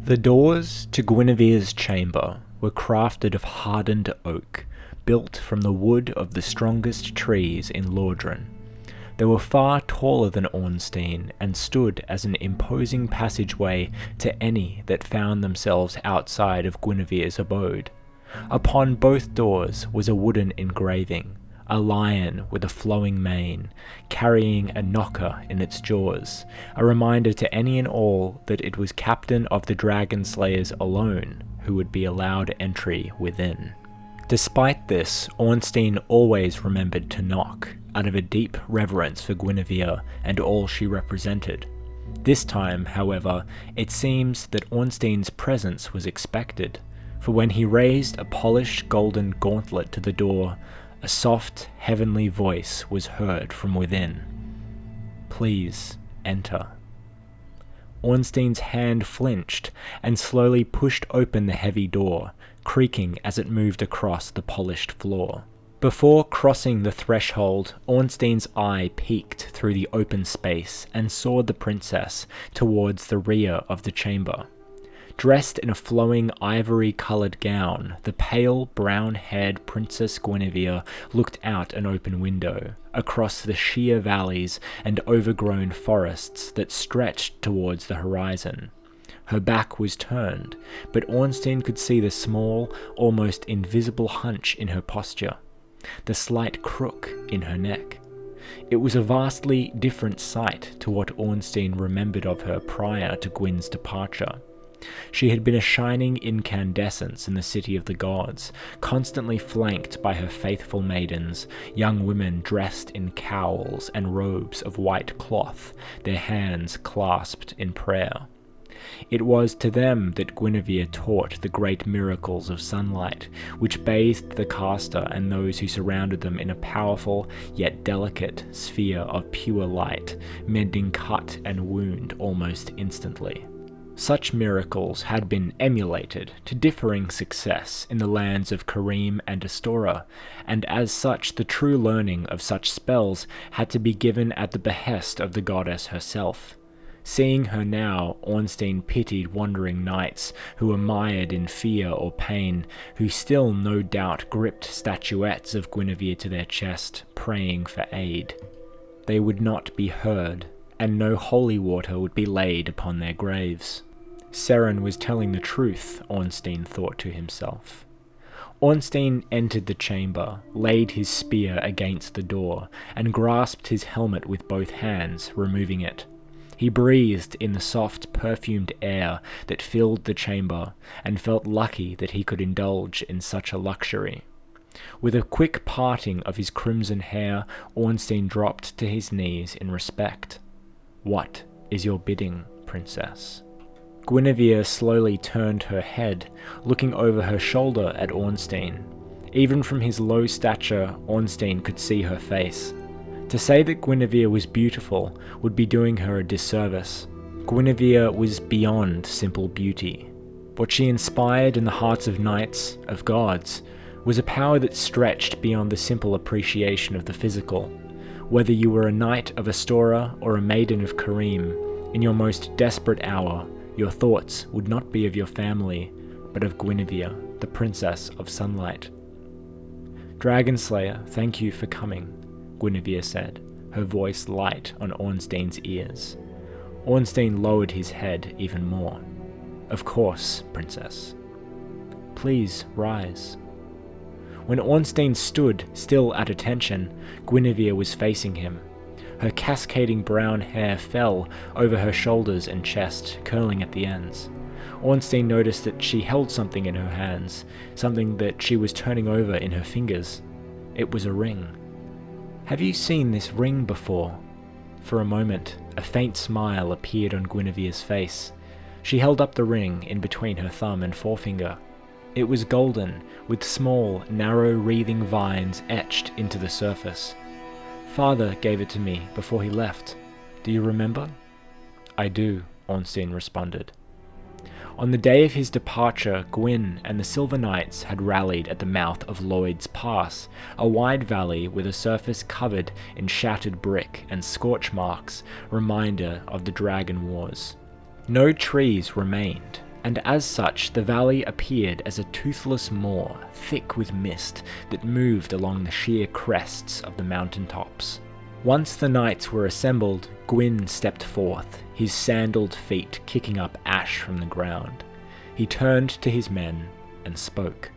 The doors to Guinevere's chamber were crafted of hardened oak, built from the wood of the strongest trees in Lordran. They were far taller than Ornstein and stood as an imposing passageway to any that found themselves outside of Guinevere's abode. Upon both doors was a wooden engraving, a lion with a flowing mane, carrying a knocker in its jaws, a reminder to any and all that it was captain of the dragon slayers alone who would be allowed entry within. Despite this, Ornstein always remembered to knock, out of a deep reverence for Guinevere and all she represented. This time, however, it seems that Ornstein's presence was expected, for when he raised a polished golden gauntlet to the door, a soft, heavenly voice was heard from within. "Please, enter." Ornstein's hand flinched and slowly pushed open the heavy door, creaking as it moved across the polished floor. Before crossing the threshold, Ornstein's eye peeked through the open space and saw the princess towards the rear of the chamber. Dressed in a flowing ivory-coloured gown, the pale brown-haired Princess Guinevere looked out an open window, across the sheer valleys and overgrown forests that stretched towards the horizon. Her back was turned, but Ornstein could see the small, almost invisible hunch in her posture, the slight crook in her neck. It was a vastly different sight to what Ornstein remembered of her prior to Gwyn's departure. She had been a shining incandescence in the city of the gods, constantly flanked by her faithful maidens, young women dressed in cowls and robes of white cloth, their hands clasped in prayer. It was to them that Guinevere taught the great miracles of sunlight, which bathed the caster and those who surrounded them in a powerful yet delicate sphere of pure light, mending cut and wound almost instantly. Such miracles had been emulated to differing success in the lands of Karim and Astora, and as such the true learning of such spells had to be given at the behest of the goddess herself. Seeing her now, Ornstein pitied wandering knights who were mired in fear or pain, who still no doubt gripped statuettes of Guinevere to their chest, praying for aid. They would not be heard, and no holy water would be laid upon their graves. Seren was telling the truth, Ornstein thought to himself. Ornstein entered the chamber, laid his spear against the door, and grasped his helmet with both hands, removing it. He breathed in the soft, perfumed air that filled the chamber, and felt lucky that he could indulge in such a luxury. With a quick parting of his crimson hair, Ornstein dropped to his knees in respect. "What is your bidding, princess?" Guinevere slowly turned her head, looking over her shoulder at Ornstein. Even from his low stature, Ornstein could see her face. To say that Guinevere was beautiful would be doing her a disservice. Guinevere was beyond simple beauty. What she inspired in the hearts of knights, of gods, was a power that stretched beyond the simple appreciation of the physical. Whether you were a knight of Astora or a maiden of Karim, in your most desperate hour, your thoughts would not be of your family, but of Guinevere, the princess of sunlight. "Dragonslayer, thank you for coming," Guinevere said, her voice light on Ornstein's ears. Ornstein lowered his head even more. "Of course, princess." "Please rise." When Ornstein stood, still at attention, Guinevere was facing him. Her cascading brown hair fell over her shoulders and chest, curling at the ends. Ornstein noticed that she held something in her hands, something that she was turning over in her fingers. It was a ring. "Have you seen this ring before?" For a moment, a faint smile appeared on Guinevere's face. She held up the ring in between her thumb and forefinger. It was golden, with small, narrow wreathing vines etched into the surface. "Father gave it to me before he left. Do you remember?" "I do," Ornstein responded. On the day of his departure, Gwyn and the Silver Knights had rallied at the mouth of Lloyd's Pass, a wide valley with a surface covered in shattered brick and scorch marks, reminder of the Dragon Wars. No trees remained, and as such the valley appeared as a toothless moor, thick with mist, that moved along the sheer crests of the mountain tops. Once the knights were assembled, Gwyn stepped forth, his sandaled feet kicking up ash from the ground. He turned to his men and spoke.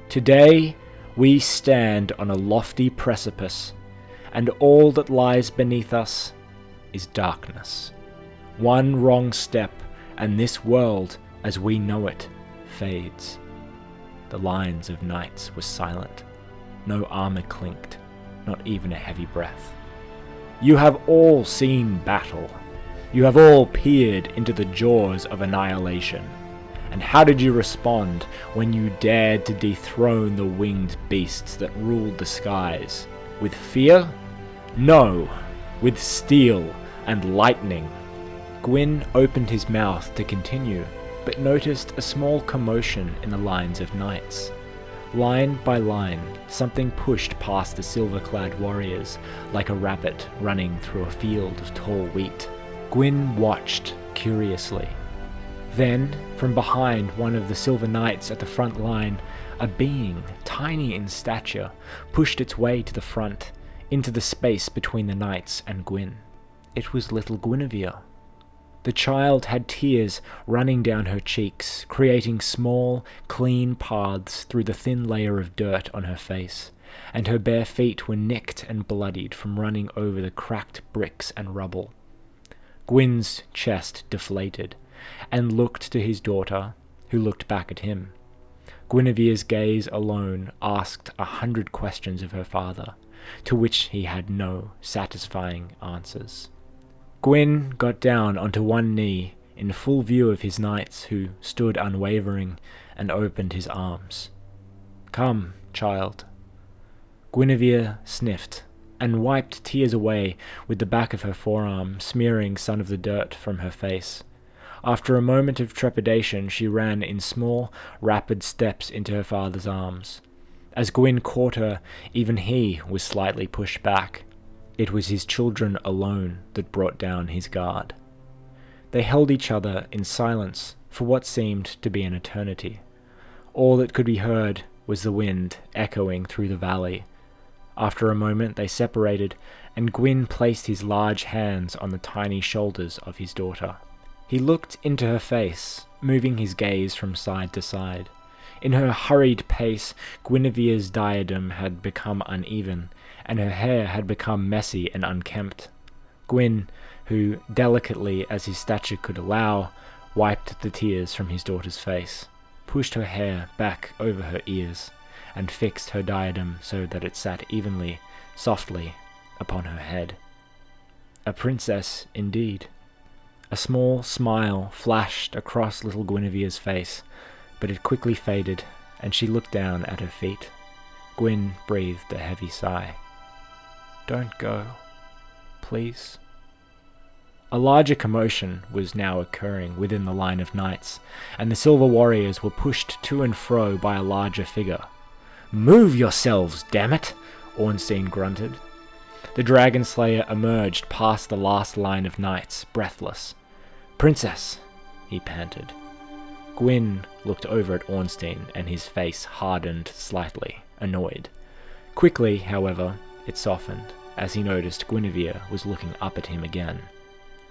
"Today we stand on a lofty precipice, and all that lies beneath us is darkness. One wrong step, and this world, as we know it, fades." The lines of knights were silent. No armor clinked, not even a heavy breath. "You have all seen battle. You have all peered into the jaws of annihilation. And how did you respond when you dared to dethrone the winged beasts that ruled the skies? With fear? No, with steel and lightning." Gwyn opened his mouth to continue, but noticed a small commotion in the lines of knights. Line by line, something pushed past the silver-clad warriors, like a rabbit running through a field of tall wheat. Gwyn watched curiously. Then, from behind one of the silver knights at the front line, a being, tiny in stature, pushed its way to the front, into the space between the knights and Gwyn. It was little Guinevere. The child had tears running down her cheeks, creating small, clean paths through the thin layer of dirt on her face, and her bare feet were nicked and bloodied from running over the cracked bricks and rubble. Gwyn's chest deflated, and looked to his daughter, who looked back at him. Guinevere's gaze alone asked 100 questions of her father, to which he had no satisfying answers. Gwyn got down onto one knee, in full view of his knights, who stood unwavering, and opened his arms. "Come, child." Guinevere sniffed, and wiped tears away with the back of her forearm, smearing some of the dirt from her face. After a moment of trepidation, she ran in small, rapid steps into her father's arms. As Gwyn caught her, even he was slightly pushed back. It was his children alone that brought down his guard. They held each other in silence for what seemed to be an eternity. All that could be heard was the wind echoing through the valley. After a moment they separated, and Gwyn placed his large hands on the tiny shoulders of his daughter. He looked into her face, moving his gaze from side to side. In her hurried pace, Guinevere's diadem had become uneven, and her hair had become messy and unkempt. Gwyn, who, delicately as his stature could allow, wiped the tears from his daughter's face, pushed her hair back over her ears, and fixed her diadem so that it sat evenly, softly, upon her head. A princess, indeed. A small smile flashed across little Guinevere's face, but it quickly faded, and she looked down at her feet. Gwyn breathed a heavy sigh. "Don't go, please." A larger commotion was now occurring within the line of knights, and the silver warriors were pushed to and fro by a larger figure. "Move yourselves, damn it!" Ornstein grunted. The dragon slayer emerged past the last line of knights, breathless. "Princess," he panted. Gwyn looked over at Ornstein, and his face hardened slightly, annoyed. Quickly, however, it softened, as he noticed Guinevere was looking up at him again.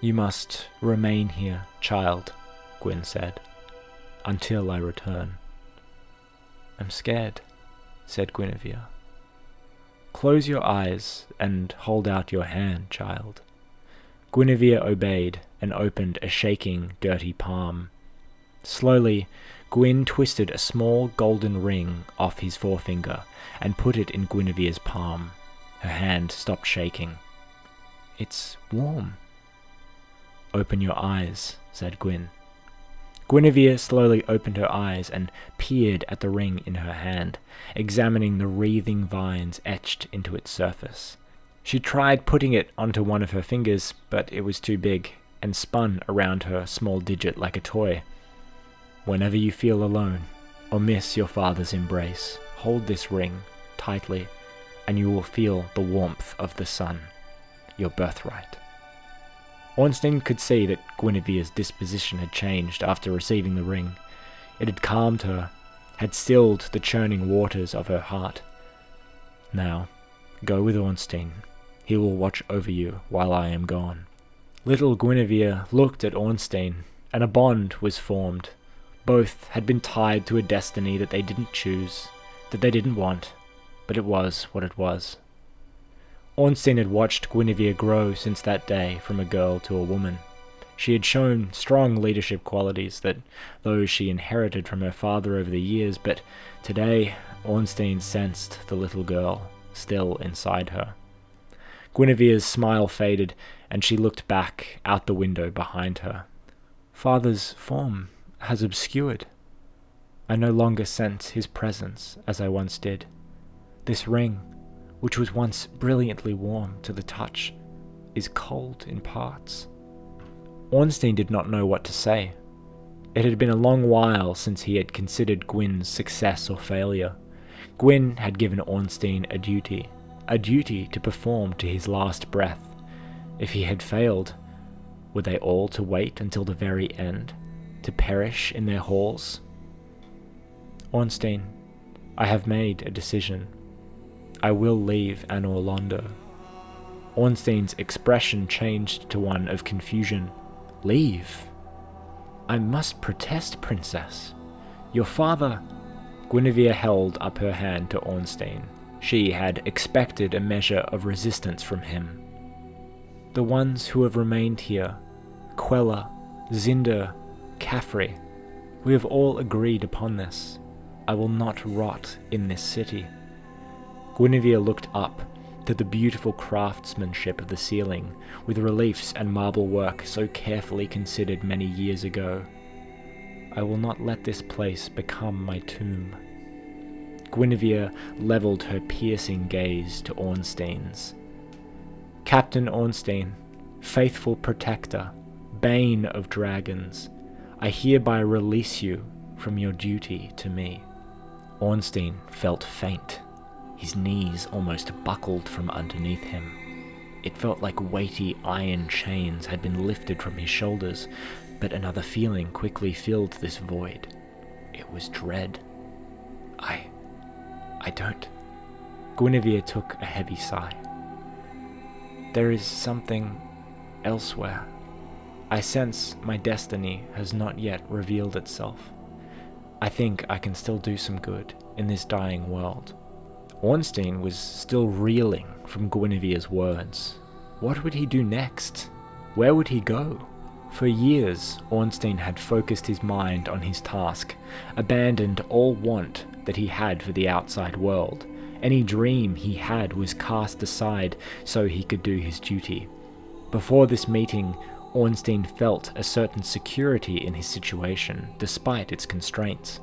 "You must remain here, child," Gwyn said, "until I return." "I'm scared," said Guinevere. "Close your eyes and hold out your hand, child." Guinevere obeyed and opened a shaking, dirty palm. Slowly, Gwyn twisted a small golden ring off his forefinger and put it in Guinevere's palm. Her hand stopped shaking. "It's warm." "Open your eyes," said Gwyn. Guinevere slowly opened her eyes and peered at the ring in her hand, examining the wreathing vines etched into its surface. She tried putting it onto one of her fingers, but it was too big, and spun around her small digit like a toy. "Whenever you feel alone, or miss your father's embrace, hold this ring tightly, and you will feel the warmth of the sun, your birthright." Ornstein could see that Guinevere's disposition had changed after receiving the ring. It had calmed her, had stilled the churning waters of her heart. Now, go with Ornstein. He will watch over you while I am gone. Little Guinevere looked at Ornstein, and a bond was formed. Both had been tied to a destiny that they didn't choose, that they didn't want, but it was what it was. Ornstein had watched Guinevere grow since that day from a girl to a woman. She had shown strong leadership qualities that those she inherited from her father over the years, but today Ornstein sensed the little girl still inside her. Guinevere's smile faded, and she looked back out the window behind her. Father's form has obscured. I no longer sense his presence as I once did. This ring, which was once brilliantly warm to the touch, is cold in parts. Ornstein did not know what to say. It had been a long while since he had considered Gwyn's success or failure. Gwyn had given Ornstein a duty to perform to his last breath. If he had failed, were they all to wait until the very end, to perish in their halls? Ornstein, I have made a decision. I will leave Anor Londo. Ornstein's expression changed to one of confusion. Leave? I must protest, Princess. Your father... Guinevere held up her hand to Ornstein. She had expected a measure of resistance from him. The ones who have remained here, Quella, Zinder, Caffrey, we have all agreed upon this. I will not rot in this city. Guinevere looked up to the beautiful craftsmanship of the ceiling, with reliefs and marble work so carefully considered many years ago. I will not let this place become my tomb. Guinevere levelled her piercing gaze to Ornstein's. Captain Ornstein, faithful protector, bane of dragons, I hereby release you from your duty to me. Ornstein felt faint. His knees almost buckled from underneath him. It felt like weighty iron chains had been lifted from his shoulders, but another feeling quickly filled this void. It was dread. I don't... Guinevere took a heavy sigh. There is something elsewhere. I sense my destiny has not yet revealed itself. I think I can still do some good in this dying world. Ornstein was still reeling from Guinevere's words. What would he do next? Where would he go? For years, Ornstein had focused his mind on his task, abandoned all want that he had for the outside world. Any dream he had was cast aside so he could do his duty. Before this meeting, Ornstein felt a certain security in his situation, despite its constraints.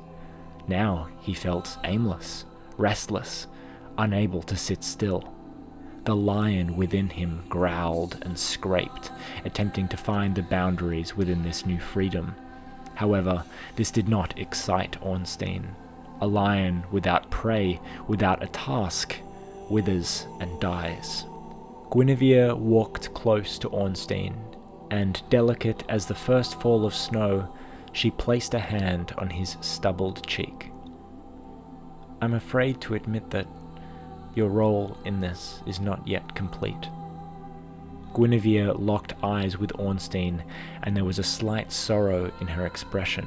Now he felt aimless, restless, unable to sit still. The lion within him growled and scraped, attempting to find the boundaries within this new freedom. However, this did not excite Ornstein. A lion without prey, without a task, withers and dies. Guinevere walked close to Ornstein, and delicate as the first fall of snow, she placed a hand on his stubbled cheek. I'm afraid to admit that your role in this is not yet complete. Guinevere locked eyes with Ornstein, and there was a slight sorrow in her expression.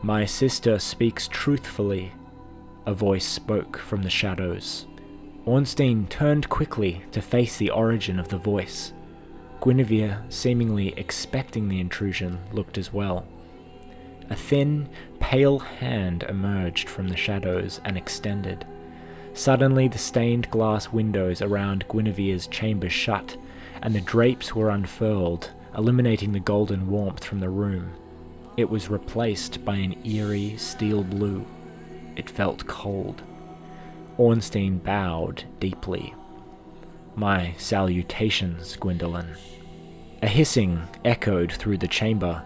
My sister speaks truthfully, a voice spoke from the shadows. Ornstein turned quickly to face the origin of the voice. Guinevere, seemingly expecting the intrusion, looked as well. A thin, pale hand emerged from the shadows and extended. Suddenly the stained glass windows around Guinevere's chamber shut, and the drapes were unfurled, eliminating the golden warmth from the room. It was replaced by an eerie steel blue. It felt cold. Ornstein bowed deeply. My salutations, Gwyndolin. A hissing echoed through the chamber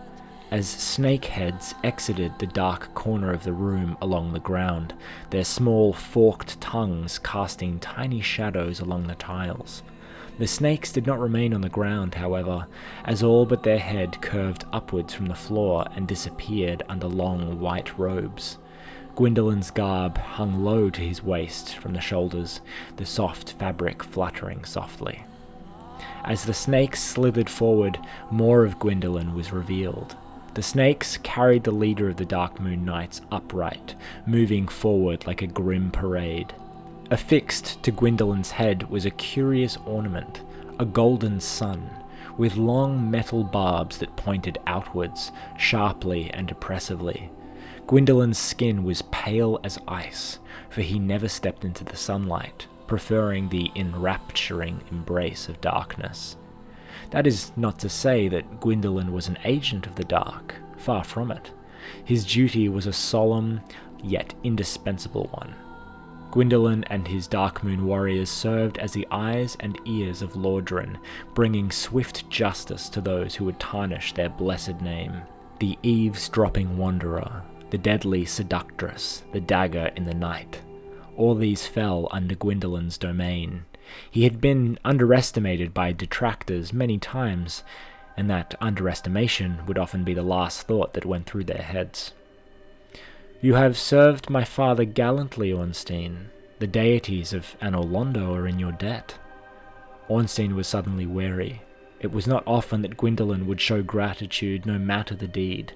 as snakeheads exited the dark corner of the room along the ground, their small forked tongues casting tiny shadows along the tiles. The snakes did not remain on the ground, however, as all but their head curved upwards from the floor and disappeared under long white robes. Gwendolyn's garb hung low to his waist from the shoulders, the soft fabric fluttering softly. As the snakes slithered forward, more of Gwendolyn was revealed. The snakes carried the leader of the Dark Moon Knights upright, moving forward like a grim parade. Affixed to Gwendolyn's head was a curious ornament, a golden sun, with long metal barbs that pointed outwards, sharply and oppressively. Gwendolyn's skin was pale as ice, for he never stepped into the sunlight, preferring the enrapturing embrace of darkness. That is not to say that Gwendolyn was an agent of the dark, far from it. His duty was a solemn, yet indispensable one. Gwendolyn and his Dark Moon warriors served as the eyes and ears of Lordran, bringing swift justice to those who would tarnish their blessed name. The eavesdropping wanderer, the deadly seductress, the dagger in the night. All these fell under Gwendolyn's domain. He had been underestimated by detractors many times, and that underestimation would often be the last thought that went through their heads. "You have served my father gallantly, Ornstein. The deities of Anolondo are in your debt." Ornstein was suddenly wary. It was not often that Gwendolyn would show gratitude no matter the deed.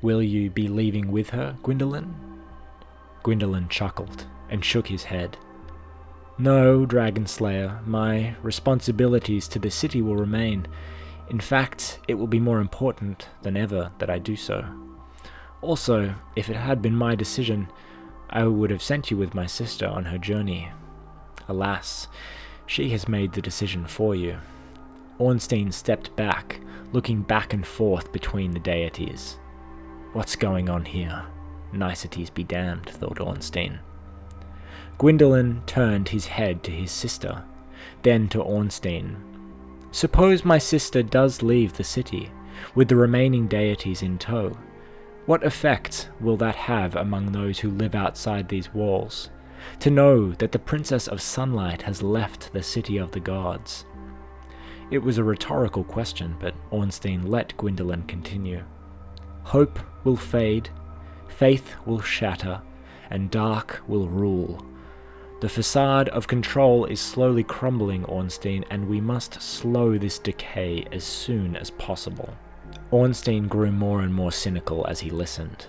"Will you be leaving with her, Gwendolyn?" Gwendolyn chuckled and shook his head. "No, Dragon Slayer, my responsibilities to the city will remain. In fact, it will be more important than ever that I do so. Also, if it had been my decision, I would have sent you with my sister on her journey. Alas, she has made the decision for you." Ornstein stepped back, looking back and forth between the deities. What's going on here? Niceties be damned, thought Ornstein. Gwendolyn turned his head to his sister, then to Ornstein. "Suppose my sister does leave the city, with the remaining deities in tow. What effect will that have among those who live outside these walls, to know that the Princess of Sunlight has left the city of the gods?" It was a rhetorical question, but Ornstein let Gwendolyn continue. "Hope will fade, faith will shatter, and dark will rule. The facade of control is slowly crumbling, Ornstein, and we must slow this decay as soon as possible." Ornstein grew more and more cynical as he listened.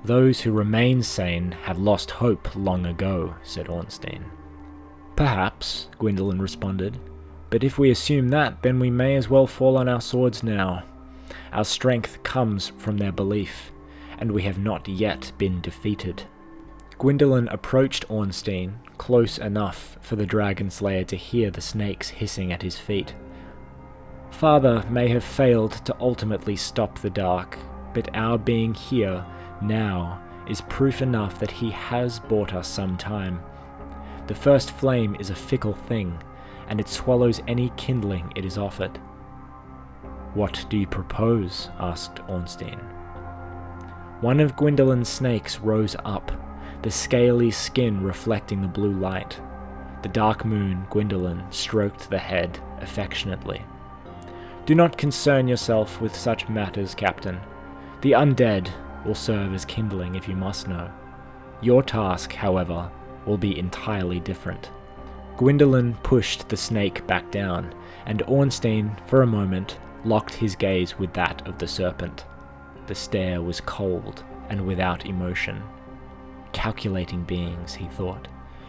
"Those who remain sane have lost hope long ago," said Ornstein. "Perhaps," Gwendolyn responded, "but if we assume that, then we may as well fall on our swords now. Our strength comes from their belief, and we have not yet been defeated." Gwendolyn approached Ornstein, close enough for the Dragon Slayer to hear the snakes hissing at his feet. "Father may have failed to ultimately stop the dark, but our being here, now, is proof enough that he has bought us some time. The first flame is a fickle thing, and it swallows any kindling it is offered." "What do you propose?" asked Ornstein. One of Gwendolyn's snakes rose up, the scaly skin reflecting the blue light. The Dark Moon, Gwendolyn, stroked the head affectionately. "Do not concern yourself with such matters, Captain. The undead will serve as kindling if you must know. Your task, however, will be entirely different." Gwendolyn pushed the snake back down, and Ornstein, for a moment, locked his gaze with that of the serpent. The stare was cold and without emotion. Calculating beings, he thought,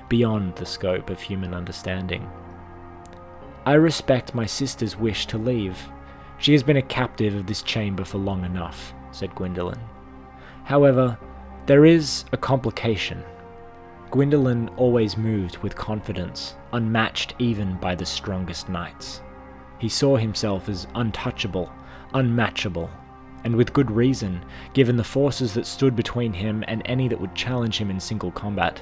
beyond the scope of human understanding. "I respect my sister's wish to leave. She has been a captive of this chamber for long enough," said Gwendolyn. "However, there is a complication." Gwendolyn always moved with confidence, unmatched even by the strongest knights. He saw himself as untouchable, unmatchable, and with good reason, given the forces that stood between him and any that would challenge him in single combat.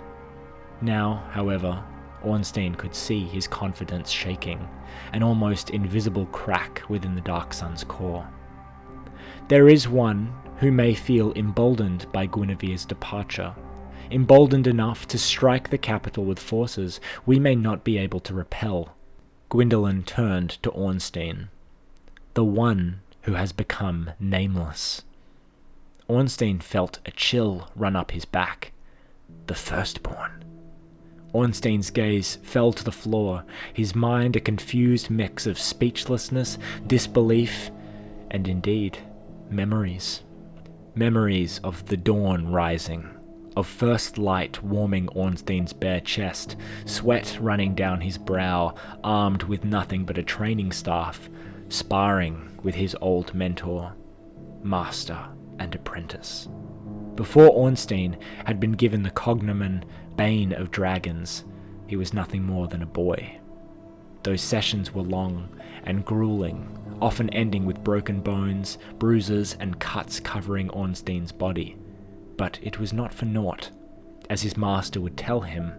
Now, however, Ornstein could see his confidence shaking, an almost invisible crack within the Dark Sun's core. "There is one who may feel emboldened by Guinevere's departure, emboldened enough to strike the capital with forces we may not be able to repel." Gwyndolin turned to Ornstein, the one who has become nameless. Ornstein felt a chill run up his back. The firstborn. Ornstein's gaze fell to the floor, his mind a confused mix of speechlessness, disbelief, and indeed, memories. Memories of the dawn rising, of first light warming Ornstein's bare chest, sweat running down his brow, armed with nothing but a training staff, sparring with his old mentor, master and apprentice. Before Ornstein had been given the cognomen Bane of Dragons, he was nothing more than a boy. Those sessions were long and grueling, often ending with broken bones, bruises, and cuts covering Ornstein's body. But it was not for naught, as his master would tell him.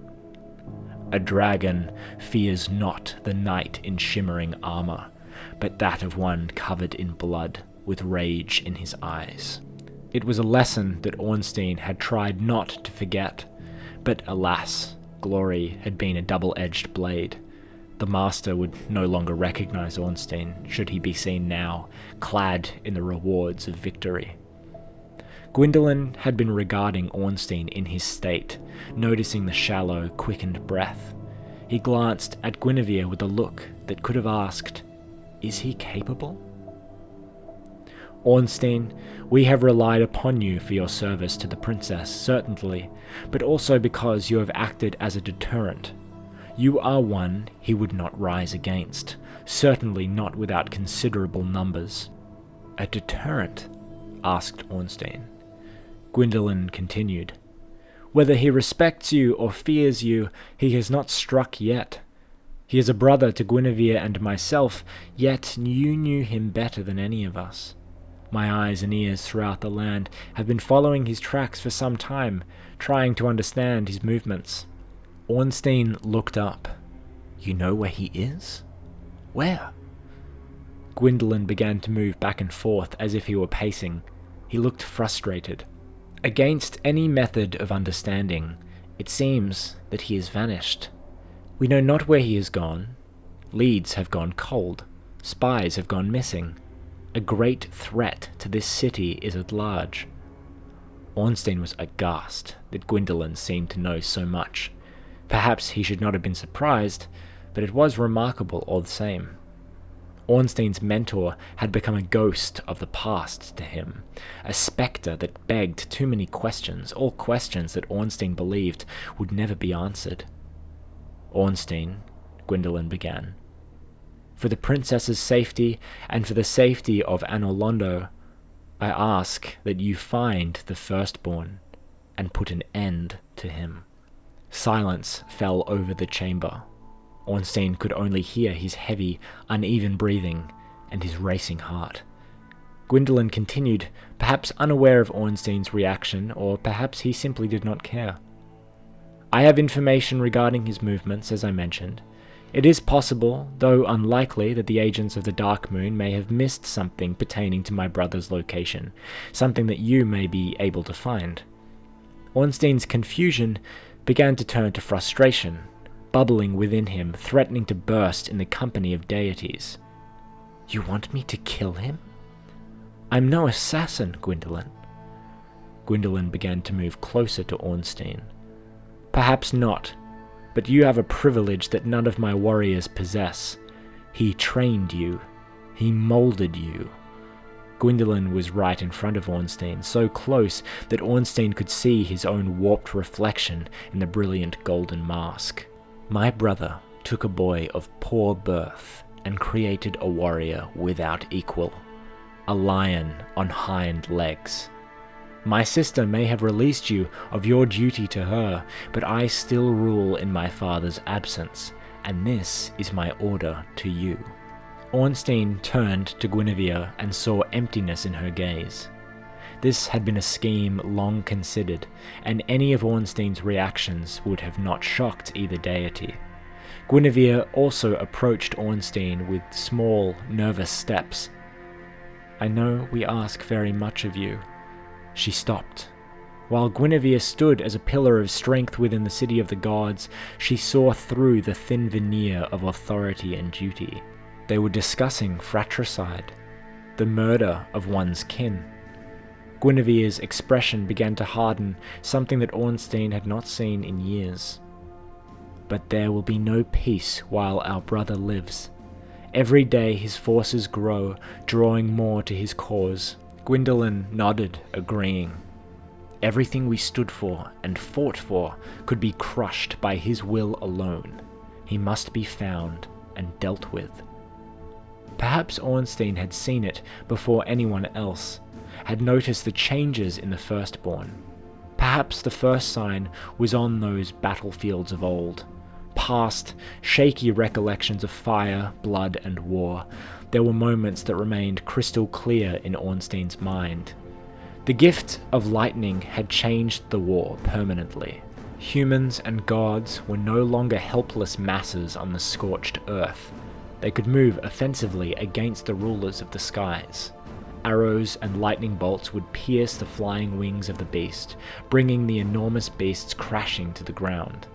A dragon fears not the knight in shimmering armor, but that of one covered in blood, with rage in his eyes. It was a lesson that Ornstein had tried not to forget, but alas, glory had been a double-edged blade. The master would no longer recognize Ornstein, should he be seen now, clad in the rewards of victory. Gwyndolin had been regarding Ornstein in his state, noticing the shallow, quickened breath. He glanced at Guinevere with a look that could have asked, "Is he capable?" Ornstein, we have relied upon you for your service to the princess, certainly, but also because you have acted as a deterrent. You are one he would not rise against, certainly not without considerable numbers. A deterrent? Asked Ornstein. Gwyndolin continued. Whether he respects you or fears you, he has not struck yet. He is a brother to Guinevere and myself, yet you knew him better than any of us. My eyes and ears throughout the land have been following his tracks for some time, trying to understand his movements. Ornstein looked up. You know where he is? Where? Gwyndolin began to move back and forth as if he were pacing. He looked frustrated. Against any method of understanding, it seems that he has vanished. We know not where he has gone. Leads have gone cold. Spies have gone missing. A great threat to this city is at large. Ornstein was aghast that Gwyndolin seemed to know so much. Perhaps he should not have been surprised, but it was remarkable all the same. Ornstein's mentor had become a ghost of the past to him, a spectre that begged too many questions, all questions that Ornstein believed would never be answered. Ornstein, Gwyndolin began. For the princess's safety and for the safety of Anolondo, I ask that you find the firstborn and put an end to him. Silence fell over the chamber. Ornstein could only hear his heavy, uneven breathing and his racing heart. Gwyndolin continued, perhaps unaware of Ornstein's reaction, or perhaps he simply did not care. I have information regarding his movements, as I mentioned. It is possible, though unlikely, that the agents of the Dark Moon may have missed something pertaining to my brother's location, something that you may be able to find. Ornstein's confusion began to turn to frustration, bubbling within him, threatening to burst in the company of deities. You want me to kill him? I'm no assassin, Gwyndolin. Gwyndolin began to move closer to Ornstein. Perhaps not, but you have a privilege that none of my warriors possess. He trained you. He molded you. Gwyndolin was right in front of Ornstein, so close that Ornstein could see his own warped reflection in the brilliant golden mask. My brother took a boy of poor birth and created a warrior without equal, a lion on hind legs. My sister may have released you of your duty to her, but I still rule in my father's absence, and this is my order to you. Ornstein turned to Guinevere and saw emptiness in her gaze. This had been a scheme long considered, and any of Ornstein's reactions would have not shocked either deity. Guinevere also approached Ornstein with small, nervous steps. I know we ask very much of you. She stopped. While Guinevere stood as a pillar of strength within the city of the gods, she saw through the thin veneer of authority and duty. They were discussing fratricide, the murder of one's kin. Guinevere's expression began to harden, something that Ornstein had not seen in years. But there will be no peace while our brother lives. Every day his forces grow, drawing more to his cause. Gwyndolin nodded, agreeing. Everything we stood for and fought for could be crushed by his will alone. He must be found and dealt with. Perhaps Ornstein had seen it before anyone else, had noticed the changes in the firstborn. Perhaps the first sign was on those battlefields of old. Past, shaky recollections of fire, blood, and war. There were moments that remained crystal clear in Ornstein's mind. The gift of lightning had changed the war permanently. Humans and gods were no longer helpless masses on the scorched earth. They could move offensively against the rulers of the skies. Arrows and lightning bolts would pierce the flying wings of the beast, bringing the enormous beasts crashing to the ground.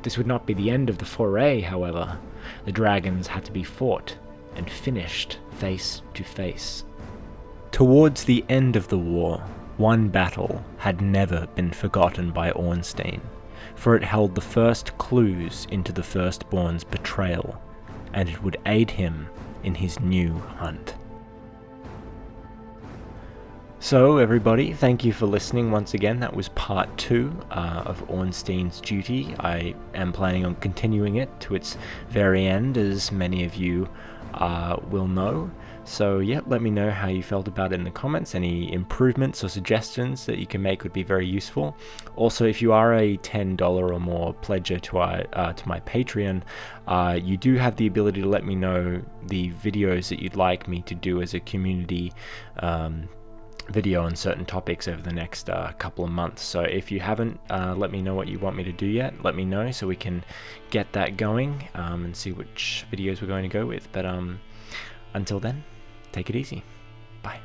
This would not be the end of the foray, however. The dragons had to be fought and finished face to face. Towards the end of the war, one battle had never been forgotten by Ornstein, for it held the first clues into the firstborn's betrayal, and it would aid him in his new hunt. So everybody, thank you for listening once again. That was part 2 of Ornstein's Duty. I am planning on continuing it to its very end, as many of you will know. So yeah, let me know how you felt about it in the comments. Any improvements or suggestions that you can make would be very useful. Also, if you are a $10 or more pledger to my Patreon, you do have the ability to let me know the videos that you'd like me to do as a community video on certain topics over the next couple of months. So if you haven't let me know what you want me to do yet, let me know so we can get that going and see which videos we're going to go with. But until then, take it easy. Bye.